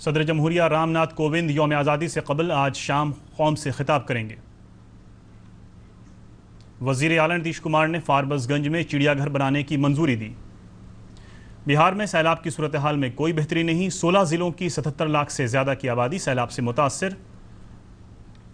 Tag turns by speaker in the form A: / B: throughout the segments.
A: सदर जमहूरिया रामनाथ कोविंद यौम आज़ादी से कबल आज शाम कौम से खिताब करेंगे। वज़ीर आला नीतीश कुमार ने फारबसगंज में चिड़ियाघर बनाने की मंजूरी दी। बिहार में सैलाब की सूरत हाल में कोई बेहतरी नहीं, 16 जिलों की 77 लाख से ज़्यादा की आबादी सैलाब से मुतासर।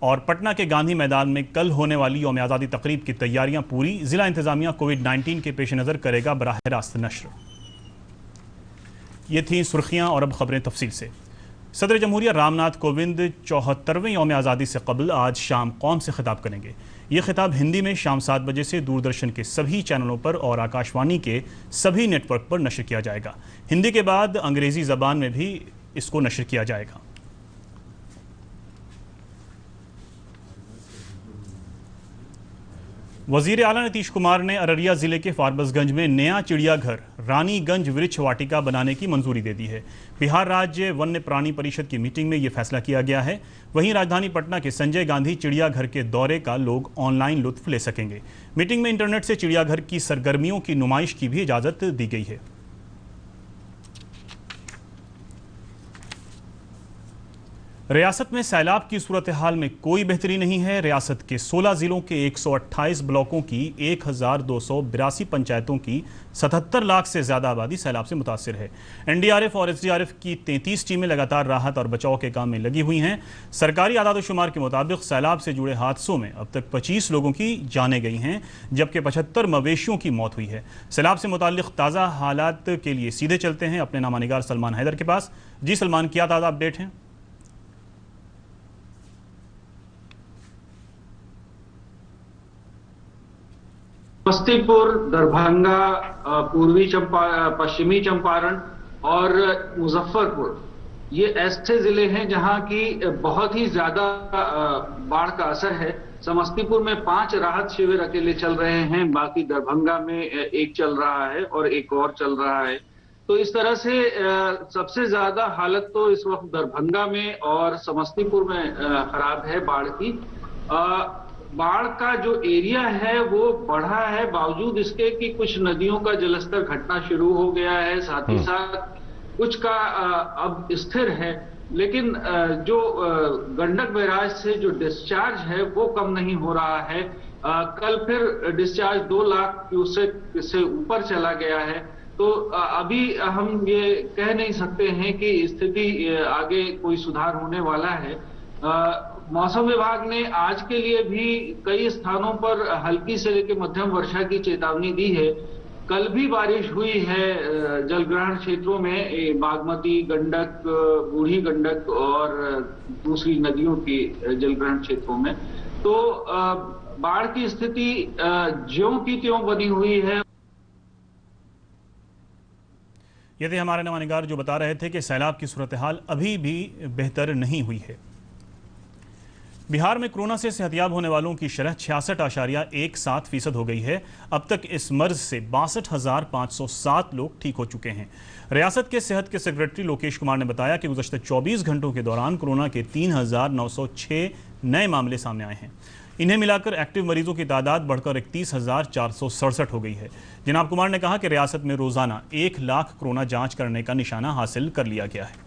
A: और पटना के गांधी मैदान में कल होने वाली यौम आज़ादी तकरीब की तैयारियां पूरी, जिला इंतजामिया कोविड-19 के पेश नज़र करेगा बराह रास्त नश्र। ये थी सुर्खियां और अब खबरें तफसील से। सदर जमहूरिया रामनाथ कोविंद 74वें यौम आज़ादी से कबल आज शाम कौम से खिताब करेंगे। ये खिताब हिंदी में शाम 7 बजे से दूरदर्शन के सभी चैनलों पर और आकाशवाणी के सभी नेटवर्क पर नशर किया जाएगा। हिंदी के बाद अंग्रेज़ी ज़बान में भी इसको नशर किया जाएगा। वज़ीर आला नीतीश कुमार ने अररिया ज़िले के फारबसगंज में नया चिड़ियाघर रानीगंज वृक्ष वाटिका बनाने की मंजूरी दे दी है। बिहार राज्य वन्य प्राणी परिषद की मीटिंग में ये फैसला किया गया है। वहीं राजधानी पटना के संजय गांधी चिड़ियाघर के दौरे का लोग ऑनलाइन लुत्फ ले सकेंगे। मीटिंग में इंटरनेट से चिड़ियाघर की सरगर्मियों की नुमाइश की भी इजाज़त दी गई है। रियासत में सैलाब की सूरत हाल में कोई बेहतरी नहीं है। रियासत के 16 जिलों के 128 ब्लॉकों की 1282 पंचायतों की 77 लाख से ज़्यादा आबादी सैलाब से मुतासिर है। एनडीआरएफ और एसडीआरएफ की 33 टीमें लगातार राहत और बचाव के काम में लगी हुई हैं। सरकारी आदाद-ओ-शुमार के मुताबिक सैलाब से जुड़े हादसों में अब तक 25 लोगों की जानें गई हैं, जबकि 75 मवेशियों की मौत हुई है। सैलाब से मुताल्लिक ताज़ा हालात के लिए सीधे चलते हैं अपने नामानिगार सलमान हैदर के पास। जी सलमान, क्या ताज़ा अपडेट हैं?
B: समस्तीपुर, दरभंगा, पश्चिमी चंपारण और मुजफ्फरपुर ये ऐसे जिले हैं जहां की बहुत ही ज्यादा बाढ़ का असर है। समस्तीपुर में 5 राहत शिविर अकेले चल रहे हैं, बाकी दरभंगा में एक चल रहा है और एक और चल रहा है। तो इस तरह से सबसे ज्यादा हालत तो इस वक्त दरभंगा में और समस्तीपुर में खराब है बाढ़ की। बाढ़ का जो एरिया है वो बढ़ा है, बावजूद इसके कि कुछ नदियों का जलस्तर घटना शुरू हो गया है, साथ ही साथ कुछ का अब स्थिर है। लेकिन जो गंडक बैराज से जो डिस्चार्ज है वो कम नहीं हो रहा है। कल फिर डिस्चार्ज 2 लाख क्यूसेक से ऊपर चला गया है। तो अभी हम ये कह नहीं सकते हैं कि स्थिति आगे कोई सुधार होने वाला है। मौसम विभाग ने आज के लिए भी कई स्थानों पर हल्की से लेकर मध्यम वर्षा की चेतावनी दी है। कल भी बारिश हुई है जलग्रहण क्षेत्रों में, बागमती, गंडक, बूढ़ी गंडक और दूसरी नदियों के जलग्रहण क्षेत्रों में। तो बाढ़ की स्थिति ज्यों की त्यों बनी हुई है।
A: ये थे हमारे नवानिगार जो बता रहे थे कि सैलाब की सूरत हाल अभी भी बेहतर नहीं हुई है। बिहार में कोरोना से सेहतियाब होने वालों की शरह 66.17% हो गई है। अब तक इस मर्ज से 62,507 लोग ठीक हो चुके हैं। रियासत के सेहत के सेक्रेटरी लोकेश कुमार ने बताया कि गुज़श्ता 24 घंटों के दौरान कोरोना के 3,906 नए मामले सामने आए हैं। इन्हें मिलाकर एक्टिव मरीजों की तादाद बढ़कर 31,467 हो गई है। जनाब कुमार ने कहा कि रियासत में रोजाना 1 लाख कोरोना जाँच करने का निशाना हासिल कर लिया गया है।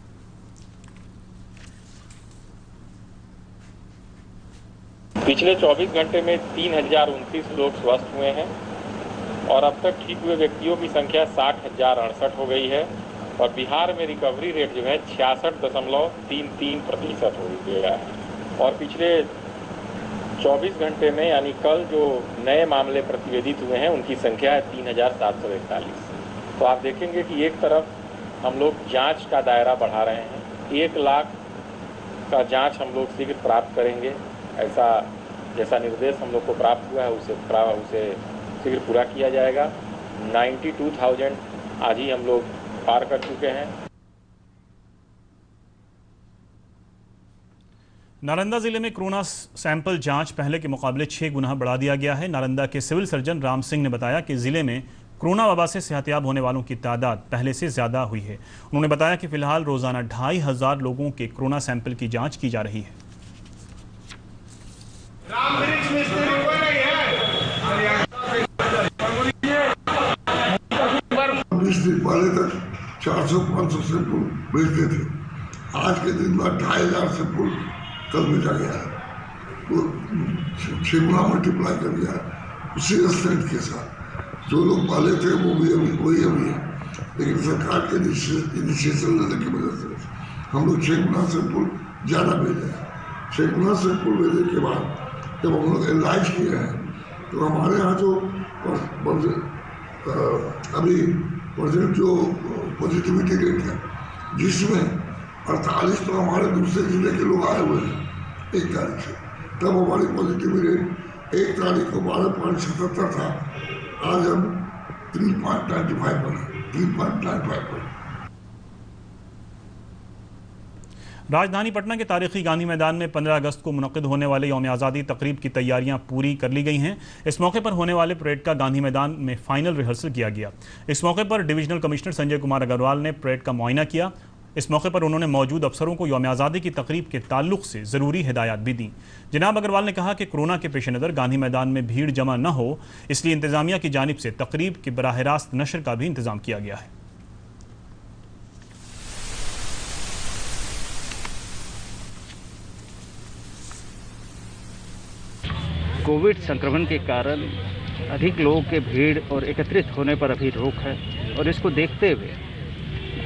C: पिछले 24 घंटे में 3,029 लोग स्वस्थ हुए हैं और अब तक ठीक हुए व्यक्तियों की संख्या 60,068 हो गई है और बिहार में रिकवरी रेट जो है 66.33% हो गया है। और पिछले 24 घंटे में यानी कल जो नए मामले प्रतिवेदित हुए हैं उनकी संख्या है 3,741। तो आप देखेंगे कि एक तरफ हम लोग जाँच का दायरा बढ़ा रहे हैं, 1 लाख का जाँच हम लोग शीघ्र प्राप्त करेंगे, ऐसा जैसा निर्देश हम लोग को प्राप्त हुआ है उसे शीघ्र पूरा किया जाएगा। 92,000 आज ही हम लोग पार कर चुके हैं।
A: नालंदा जिले में कोरोना सैंपल जांच पहले के मुकाबले 6 गुना बढ़ा दिया गया है। नालंदा के सिविल सर्जन राम सिंह ने बताया कि जिले में कोरोना वबा से सेहतियाब होने वालों की तादाद पहले से ज़्यादा हुई है। उन्होंने बताया कि फिलहाल रोज़ाना 2,500 लोगों के कोरोना सैंपल की जाँच की जा रही है।
D: पहले तक 400-500 सैंपल भेजते थे, आज के दिन में 2500 से पुल कल भेजा गया है, वो 6 गुना मल्टीप्लाई कर दिया है उसी स्ट्रेंथ के साथ। जो लोग पहले थे वो भी अभी वही अभी है, लेकिन सरकार के इनिशिएशन लेने की वजह से हम लोग 6 गुना से पुल ज़्यादा भेजे हैं। 6 गुना से पुल भेजने के बाद जब हम लोग एनालाइज किए हैं तो हमारे यहाँ जो अभी प्रेजेंट जो पॉजिटिविटी रेट है, जिसमें 48 तो हमारे दूसरे जिले के लोग आए हुए हैं 1 तारीख से, तब हमारी पॉजिटिविटी रेट 1 तारीख को 12.77 था, आज हम 3.95 पर है, 3.95 पर।
A: राजधानी पटना के तारीखी गांधी मैदान में 15 अगस्त को मुनक्किद होने वाले यौम आज़ादी तकरीब की तैयारियां पूरी कर ली गई हैं। इस मौके पर होने वाले परेड का गांधी मैदान में फाइनल रिहर्सल किया गया। इस मौके पर डिविजनल कमिश्नर संजय कुमार अग्रवाल ने परेड का मुआयना किया। इस मौके पर उन्होंने मौजूद अफसरों को यौम आज़ादी की तकरीब के ताल्लुक से ज़रूरी हिदायत भी दी। जनाब अग्रवाल ने कहा कि कोरोना के पेश नज़र गांधी मैदान में भीड़ जमा न हो, इसलिए इंतज़ामिया की जानिब से तकरीब के बराह रास्त नशर का भी इंतज़ाम किया गया है।
E: कोविड संक्रमण के कारण अधिक लोगों के भीड़ और एकत्रित होने पर अभी रोक है, और इसको देखते हुए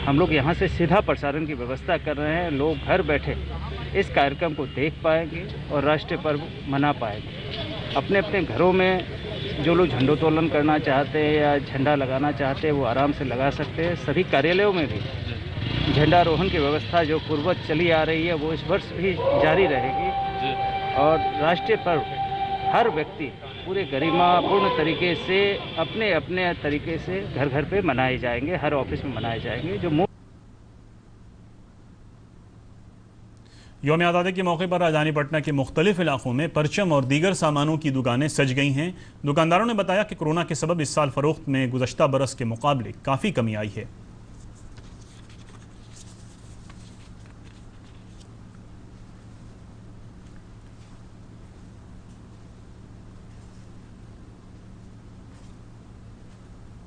E: हम लोग यहाँ से सीधा प्रसारण की व्यवस्था कर रहे हैं। लोग घर बैठे इस कार्यक्रम को देख पाएंगे और राष्ट्रीय पर्व मना पाएंगे। अपने अपने घरों में जो लोग झंडोत्तोलन करना चाहते हैं या झंडा लगाना चाहते हैं वो आराम से लगा सकते हैं। सभी कार्यालयों में भी झंडारोहण की व्यवस्था जो पूर्ववत चली आ रही है वो इस वर्ष भी जारी रहेगी, और राष्ट्रीय पर्व हर व्यक्ति पूरे गरिमापूर्ण तरीके से अपने अपने तरीके से घर घर पे मनाए जाएंगे, हर ऑफिस में मनाए जाएंगे। जो
A: यौम आज़ादी के मौके पर राजधानी पटना के मुख्तलिफ इलाकों में परचम और दीगर सामानों की दुकानें सज गई हैं। दुकानदारों ने बताया कि कोरोना के सबब इस साल फरोख्त में गुज़श्ता बरस के मुकाबले काफ़ी कमी आई है।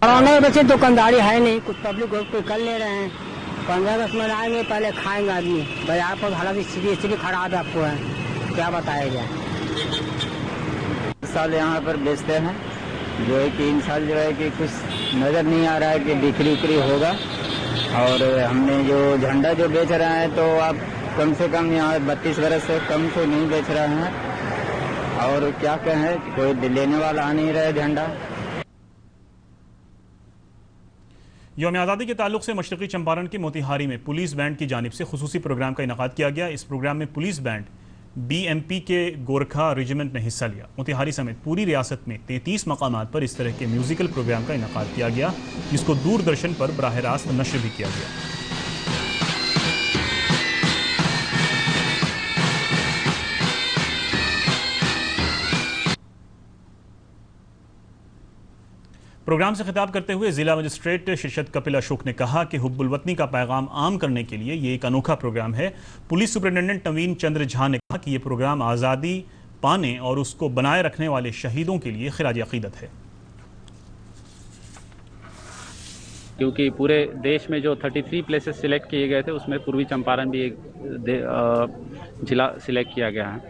F: कोरोना की वजह से दुकानदारी है नहीं, कुछ पब्लिक कोई कर ले रहे हैं। 15 अगस्त मनाएंगे, पहले खाएंगे आदमी। बाजार पर हालांकि स्थिति खराब है, आपको है क्या बताया जाए।
G: इस साल यहाँ पर बेचते हैं जो है कि इन साल जो है कि कुछ नज़र नहीं आ रहा है कि बिक्री उक्री होगा। और हमने जो झंडा जो बेच रहे हैं तो आप कम से कम यहाँ 32 बरस से कम से नहीं बेच रहे हैं। और क्या कहें, कोई लेने वाला आ नहीं रहा है झंडा।
A: यौम आज़ादी के ताल्लुक से मशरक़ी चंपारण के मोतिहारी में पुलिस बैंड की जानिब से खुसूसी प्रोग्राम का इनेकाद किया गया। इस प्रोग्राम में पुलिस बैंड BMP के गोरखा रेजिमेंट ने हिस्सा लिया। मोतिहारी समेत पूरी रियासत में 33 मकामात पर इस तरह के म्यूजिकल प्रोग्राम का इनेकाद किया गया, जिसको दूरदर्शन पर बराह रास्त नशर भी किया गया। प्रोग्राम से खिताब करते हुए जिला मजिस्ट्रेट शिरशद कपिल अशोक ने कहा कि हुब्बुल वतनी का पैगाम आम करने के लिए ये एक अनोखा प्रोग्राम है। पुलिस सुपरिटेंडेंट नवीन चंद्र झा ने कहा कि ये प्रोग्राम आज़ादी पाने और उसको बनाए रखने वाले शहीदों के लिए खिराज अकीदत है।
E: क्योंकि पूरे देश में जो 33 प्लेसेस सिलेक्ट किए गए थे उसमें पूर्वी चंपारण भी एक जिला सिलेक्ट किया गया है।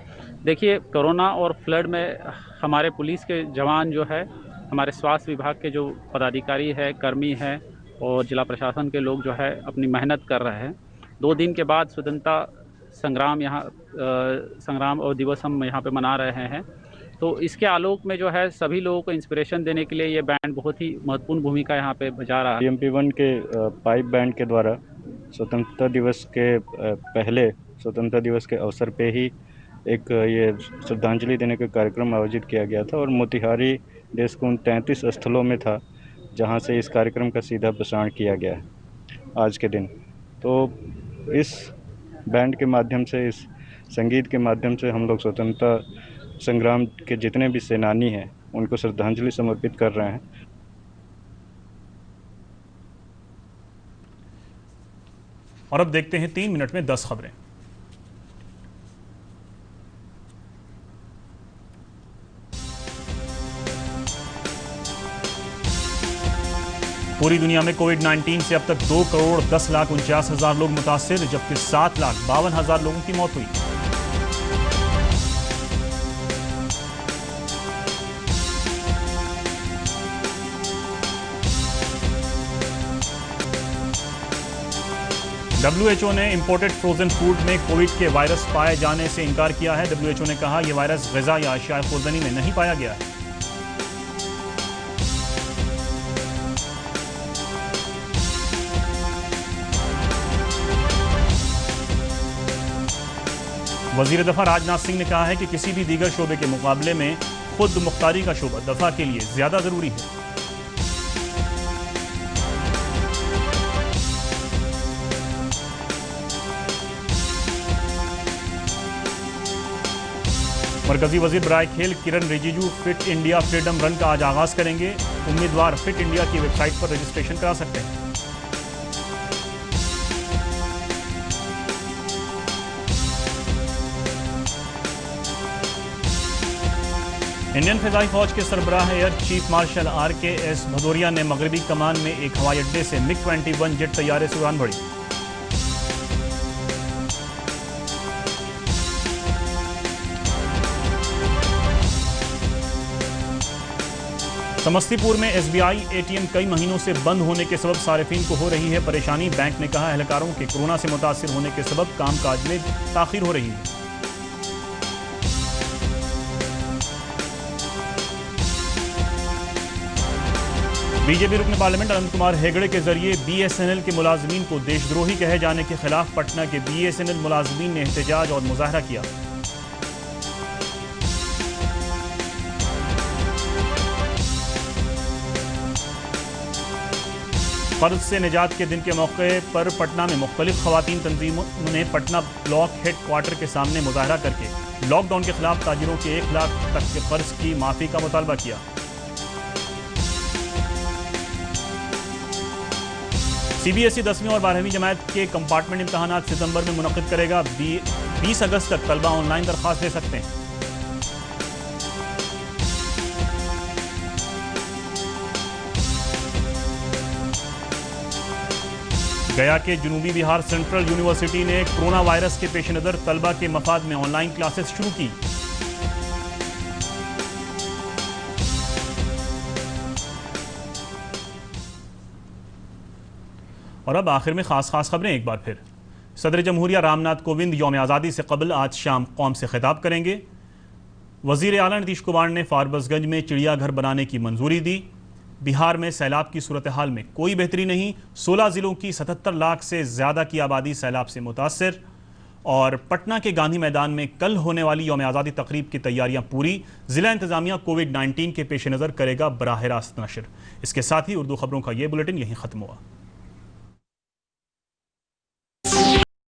E: देखिए, कोरोना और फ्लड में हमारे पुलिस के जवान जो है, हमारे स्वास्थ्य विभाग के जो पदाधिकारी है, कर्मी है और जिला प्रशासन के लोग जो है अपनी मेहनत कर रहे हैं। 2 दिन के बाद स्वतंत्रता संग्राम और दिवस हम यहाँ पे मना रहे हैं। तो इसके आलोक में जो है सभी लोगों को इंस्पिरेशन देने के लिए ये बैंड बहुत ही महत्वपूर्ण भूमिका यहाँ पे बजा रहा है।
H: BMP-1 के पाइप बैंड के द्वारा स्वतंत्रता दिवस के पहले स्वतंत्रता दिवस के अवसर पे ही एक ये श्रद्धांजलि देने का कार्यक्रम आयोजित किया गया था, और मोतिहारी देश के उन 33 स्थलों में था जहां से इस कार्यक्रम का सीधा प्रसारण किया गया है आज के दिन। तो इस बैंड के माध्यम से, इस संगीत के माध्यम से हम लोग स्वतंत्रता संग्राम के जितने भी सेनानी हैं उनको श्रद्धांजलि समर्पित कर रहे हैं।
A: और अब देखते हैं 3 मिनट में 10 खबरें। पूरी दुनिया में कोविड-19 से अब तक 2,10,49,000 लोग मुतासिर, जबकि 7,52,000 लोगों की मौत हुई। WHO ने इंपोर्टेड फ्रोजन फूड में कोविड के वायरस पाए जाने से इनकार किया है। WHO ने कहा यह वायरस ग़िज़ा या अशिया खुर्दनी में नहीं पाया गया है। वज़ीर दफ़ा राजनाथ सिंह ने कहा है कि किसी भी दीगर शोबे के मुकाबले में खुद मुख्तारी का शोबा दफ़ा के लिए ज़्यादा ज़रूरी है। मरकजी वज़ीर बराए खेल Kiren Rijiju fit India freedom run का आज आगाज़ करेंगे। उम्मीदवार फिट इंडिया की वेबसाइट पर रजिस्ट्रेशन करा सकते हैं। इंडियन फ़िज़ाई फ़ौज के सरबराह air chief marshal RKS Bhadauria ने मगरबी कमान में एक हवाई अड्डे से MiG-21 जेट तैयारे से उड़ान भरी। समस्तीपुर में SBI ATM कई महीनों से बंद होने के सबब सारिफीन को हो रही है परेशानी। बैंक ने कहा एहलकारों के कोरोना से मुतासिर होने के सबब कामकाज में ताखीर हो रही है। बीजेपी रुकन पार्लियामेंट अनंत कुमार हेगड़े के जरिए BSNL के मुलाजमीन को देशद्रोही कहे जाने के खिलाफ पटना के BSNL मुलाजमीन ने एहतजाज और मुजाहरा किया। कर्ज से निजात के दिन के मौके पर पटना में मुख्तलिफ खवातीन तंजीमों ने पटना ब्लॉक हेड क्वार्टर के सामने मुजाहरा करके लॉकडाउन के खिलाफ ताजिरों के 1 लाख तक के कर्ज की माफी का मुतालबा किया। CBSE 10वीं और 12वीं जमात के कंपार्टमेंट इम्तहानात सितंबर में मुनक़िद करेगा। 20 अगस्त तक तलबा ऑनलाइन दरख्वास्त दे सकते हैं। गया के जनूबी बिहार सेंट्रल यूनिवर्सिटी ने कोरोना वायरस के पेश नज़र तलबा के मफाद में ऑनलाइन क्लासेस शुरू की। और अब आखिर में खास खबरें एक बार फिर। सदर जमहूरिया रामनाथ कोविंद यौम आज़ादी से कबल आज शाम कौम से खिताब करेंगे। वज़ीर आला नीतीश कुमार ने फारबसगंज में चिड़ियाघर बनाने की मंजूरी दी। बिहार में सैलाब की सूरत हाल में कोई बेहतरी नहीं। 16 ज़िलों की 77 लाख से ज़्यादा की आबादी सैलाब से मुतासिर। और पटना के गांधी मैदान में कल होने वाली यौम आज़ादी तकरीब की तैयारियां पूरी। ज़िला इंतज़ामिया कोविड-19 के पेश नज़र करेगा बराह रास्त नशर। इसके साथ ही उर्दू खबरों का ये बुलेटिन यहीं ख़त्म हुआ।